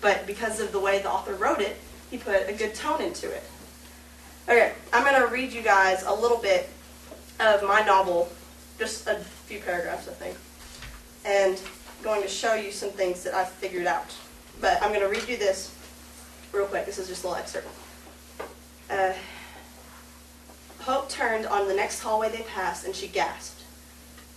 but because of the way the author wrote it, he put a good tone into it. Okay, I'm going to read you guys a little bit of my novel, just a few paragraphs, I think, and going to show you some things that I've figured out. But I'm going to read you this real quick. This is just a little excerpt. Hope turned on the next hallway they passed, and she gasped.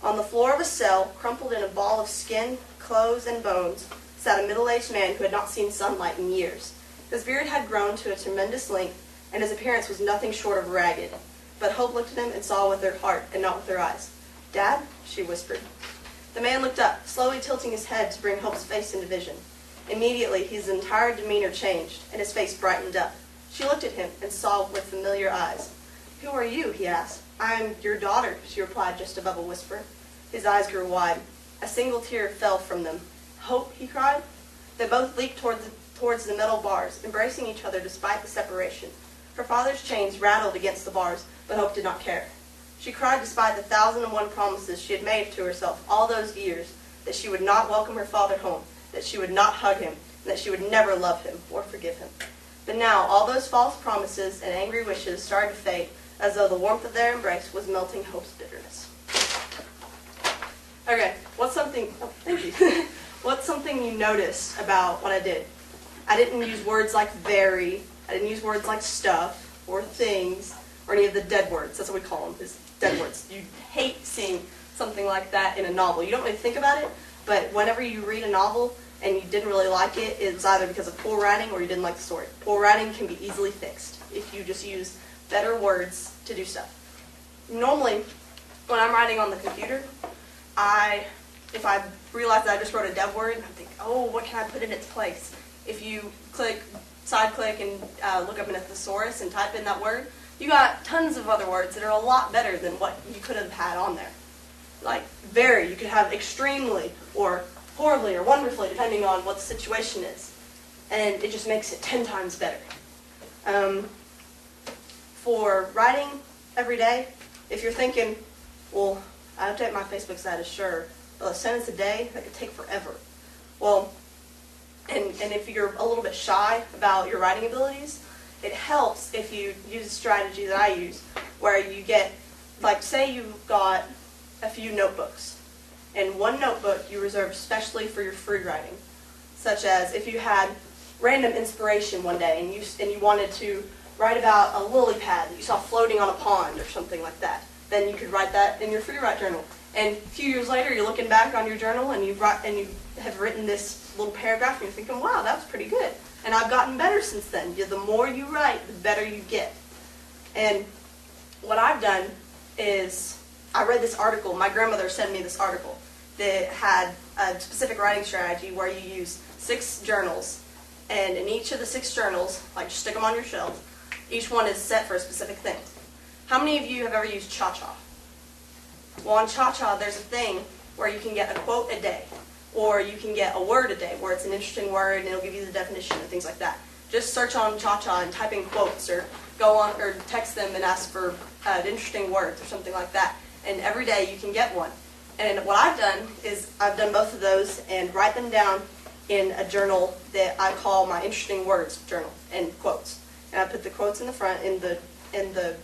On the floor of a cell, crumpled in a ball of skin, clothes, and bones, sat a middle-aged man who had not seen sunlight in years. His beard had grown to a tremendous length, and his appearance was nothing short of ragged. But Hope looked at him and saw with her heart, and not with her eyes. "Dad?" she whispered. The man looked up, slowly tilting his head to bring Hope's face into vision. Immediately, his entire demeanor changed, and his face brightened up. She looked at him and saw with familiar eyes. "Who are you?" he asked. "I am your daughter," she replied just above a whisper. His eyes grew wide. A single tear fell from them. "Hope," he cried. They both leaped towards the metal bars, embracing each other despite the separation. Her father's chains rattled against the bars, but Hope did not care. She cried despite the 1,001 promises she had made to herself all those years, that she would not welcome her father home, that she would not hug him, and that she would never love him or forgive him. But now all those false promises and angry wishes started to fade, as though the warmth of their embrace was melting Hope's bitterness. Okay, thank you. What's something you noticed about what I did? I didn't use words like very, I didn't use words like stuff or things or any of the dead words. That's what we call them, is dead words. You hate seeing something like that in a novel. You don't really think about it, but whenever you read a novel and you didn't really like it, it's either because of poor writing or you didn't like the story. Poor writing can be easily fixed if you just use better words to do stuff. Normally, when I'm writing on the computer, if I realize that I just wrote a dead word, I think, oh, what can I put in its place? If you side click and look up in a thesaurus and type in that word, you got tons of other words that are a lot better than what you could have had on there. Like very, you could have extremely or horribly or wonderfully, depending on what the situation is. And it just makes it 10 times better. For writing every day, if you're thinking, well, I update my Facebook status, sure, but a sentence a day, that could take forever. Well, and if you're a little bit shy about your writing abilities, it helps if you use a strategy that I use, where you get, like, say you've got a few notebooks, and one notebook you reserve specially for your free writing, such as if you had random inspiration one day and you wanted to write about a lily pad that you saw floating on a pond or something like that, then you could write that in your free write journal. And a few years later, you're looking back on your journal and you have written this little paragraph and you're thinking, wow, that was pretty good. And I've gotten better since then. The more you write, the better you get. And what I've done is, I read this article, my grandmother sent me this article that had a specific writing strategy where you use 6 journals, and in each of the 6 journals, like just stick them on your shelf, each one is set for a specific thing. How many of you have ever used Cha-Cha? Well, on Cha-Cha, there's a thing where you can get a quote a day, or you can get a word a day, where it's an interesting word and it'll give you the definition and things like that. Just search on Cha-Cha and type in quotes, or go on or text them and ask for interesting words or something like that. And every day you can get one. And what I've done is I've done both of those and write them down in a journal that I call my interesting words journal, and quotes. And I put the quotes in the front and the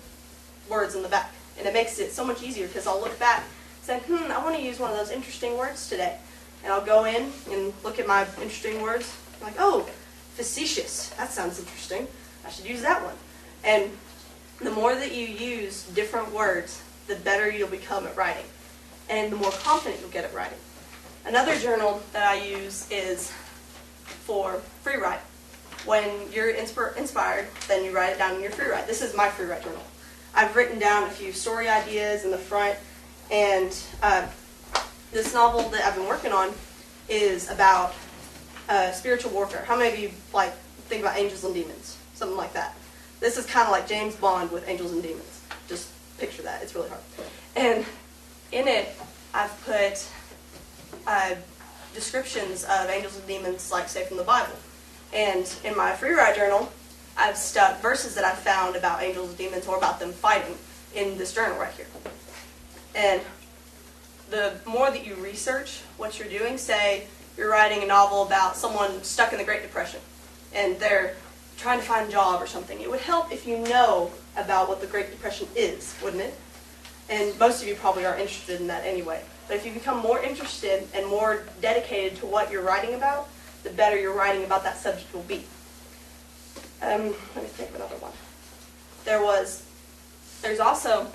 words in the back. And it makes it so much easier because I'll look back and say, I want to use one of those interesting words today. And I'll go in and look at my interesting words. I'm like, oh, facetious. That sounds interesting. I should use that one. And the more that you use different words, the better you'll become at writing. And the more confident you'll get at writing. Another journal that I use is for free write. When you're inspired, then you write it down in your free write. This is my free write journal. I've written down a few story ideas in the front, and this novel that I've been working on is about spiritual warfare. How many of you think about angels and demons? Something like that. This is kind of like James Bond with angels and demons. Just picture that. It's really hard. And in it, I've put descriptions of angels and demons, like, say, from the Bible. And in my free write journal, I've stuck verses that I found about angels and demons or about them fighting in this journal right here. And the more that you research what you're doing, say you're writing a novel about someone stuck in the Great Depression and they're trying to find a job or something. It would help if you know about what the Great Depression is, wouldn't it? And most of you probably are interested in that anyway. But if you become more interested and more dedicated to what you're writing about, the better your writing about that subject will be. Let me think of another one. There's also,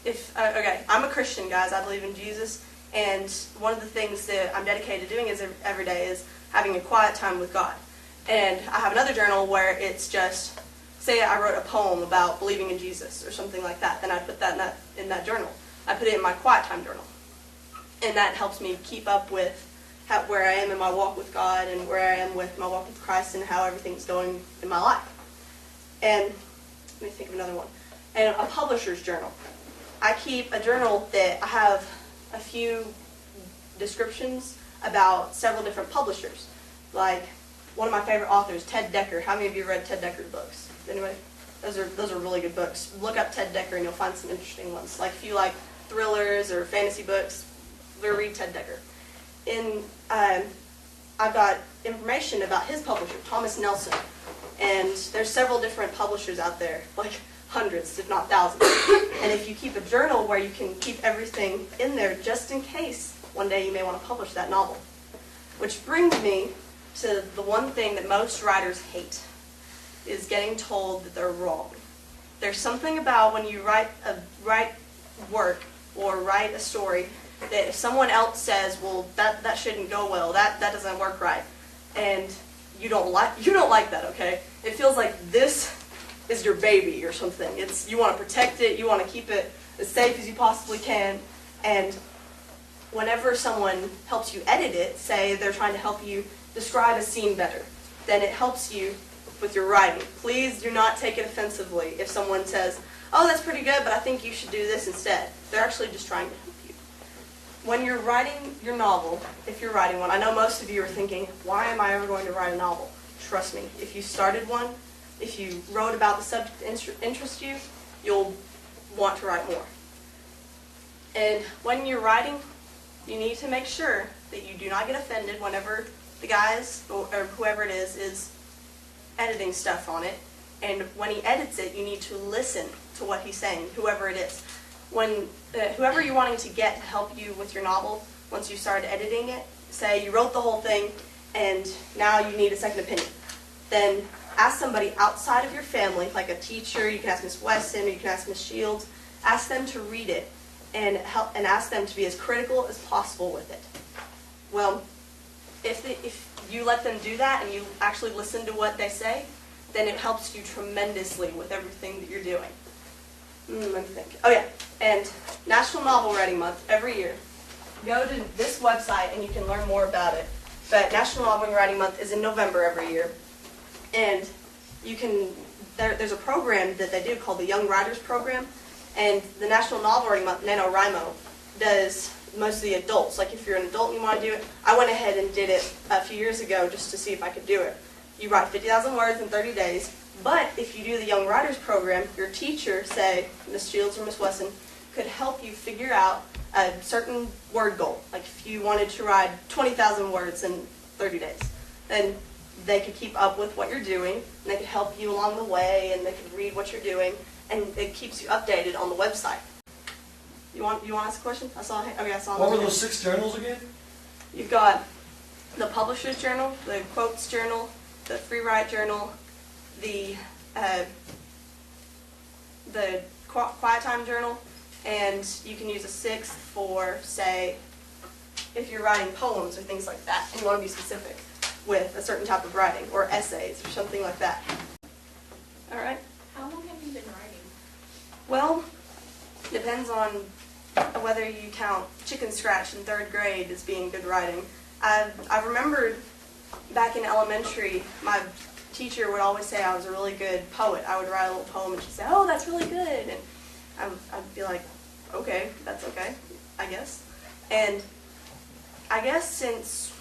okay, I'm a Christian, guys. I believe in Jesus. And one of the things that I'm dedicated to doing every day is having a quiet time with God. And I have another journal where it's just, say I wrote a poem about believing in Jesus or something like that, then I put that in that journal. I put it in my quiet time journal. And that helps me keep up with where I am in my walk with God and where I am with my walk with Christ and how everything's going in my life. And let me think of another one. And a publisher's journal. I keep a journal that I have a few descriptions about several different publishers. Like one of my favorite authors, Ted Dekker. How many of you read Ted Dekker's books? Anyway, those are really good books. Look up Ted Dekker and you'll find some interesting ones. Like if you like thrillers or fantasy books, read Ted Dekker. I've got information about his publisher, Thomas Nelson. And there's several different publishers out there, like hundreds, if not thousands. And if you keep a journal where you can keep everything in there just in case one day you may want to publish that novel. Which brings me to the one thing that most writers hate, is getting told that they're wrong. There's something about when you write work or write a story that if someone else says, well, that shouldn't go well, that doesn't work right, and you don't like that, okay? It feels like this is your baby or something. You want to protect it, you want to keep it as safe as you possibly can, and whenever someone helps you edit it, say they're trying to help you describe a scene better, then it helps you with your writing. Please do not take it offensively if someone says, oh, that's pretty good, but I think you should do this instead. They're actually just trying to help you. When you're writing your novel, if you're writing one, I know most of you are thinking, why am I ever going to write a novel? Trust me, if you started one, if you wrote about the subject that interests you, you'll want to write more. And when you're writing, you need to make sure that you do not get offended whenever the guys or whoever it is editing stuff on it. And when he edits it, you need to listen to what he's saying, whoever it is. When whoever you're wanting to get to help you with your novel, once you start editing it, say you wrote the whole thing and now you need a second opinion, then ask somebody outside of your family, like a teacher. You can ask Miss Weston or you can ask Miss Shields. Ask them to read it and ask them to be as critical as possible with it. Well, if you let them do that and you actually listen to what they say, then it helps you tremendously with everything that you're doing. Let me think. Oh yeah, and National Novel Writing Month every year. Go to this website and you can learn more about it. But National Novel Writing Month is in November every year. And you can, there's a program that they do called the Young Writers Program. And the National Novel Writing Month, NaNoWriMo, does most of the adults. Like if you're an adult and you want to do it, I went ahead and did it a few years ago just to see if I could do it. You write 50,000 words in 30 days, but if you do the Young Writers Program, your teacher, say Miss Shields or Miss Wesson, could help you figure out a certain word goal. Like if you wanted to write 20,000 words in 30 days, then they could keep up with what you're doing, and they could help you along the way, and they could read what you're doing, and it keeps you updated on the website. You want to ask a question? I saw. What were those 6 journals again? You've got the Publisher's Journal, the Quotes Journal, the Free Write Journal, the Quiet Time Journal, and you can use a 6th for, say, if you're writing poems or things like that, and you want to be specific with a certain type of writing, or essays, or something like that. All right? How long have you been writing? Well, depends on whether you count chicken scratch in 3rd grade as being good writing. I remembered back in elementary, my teacher would always say I was a really good poet. I would write a little poem and she'd say, oh, that's really good. And I'd be like, okay, that's okay, I guess. And I guess since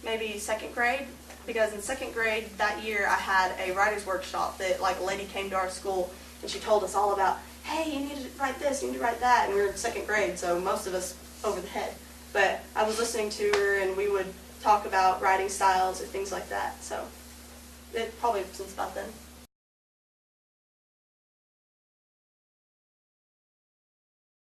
maybe 2nd grade, because in 2nd grade that year I had a writer's workshop that like a lady came to our school and she told us all about, hey, you need to write this, you need to write that, and we were in 2nd grade, so most of us over the head. But I was listening to her and we would talk about writing styles or things like that. So it probably since about then.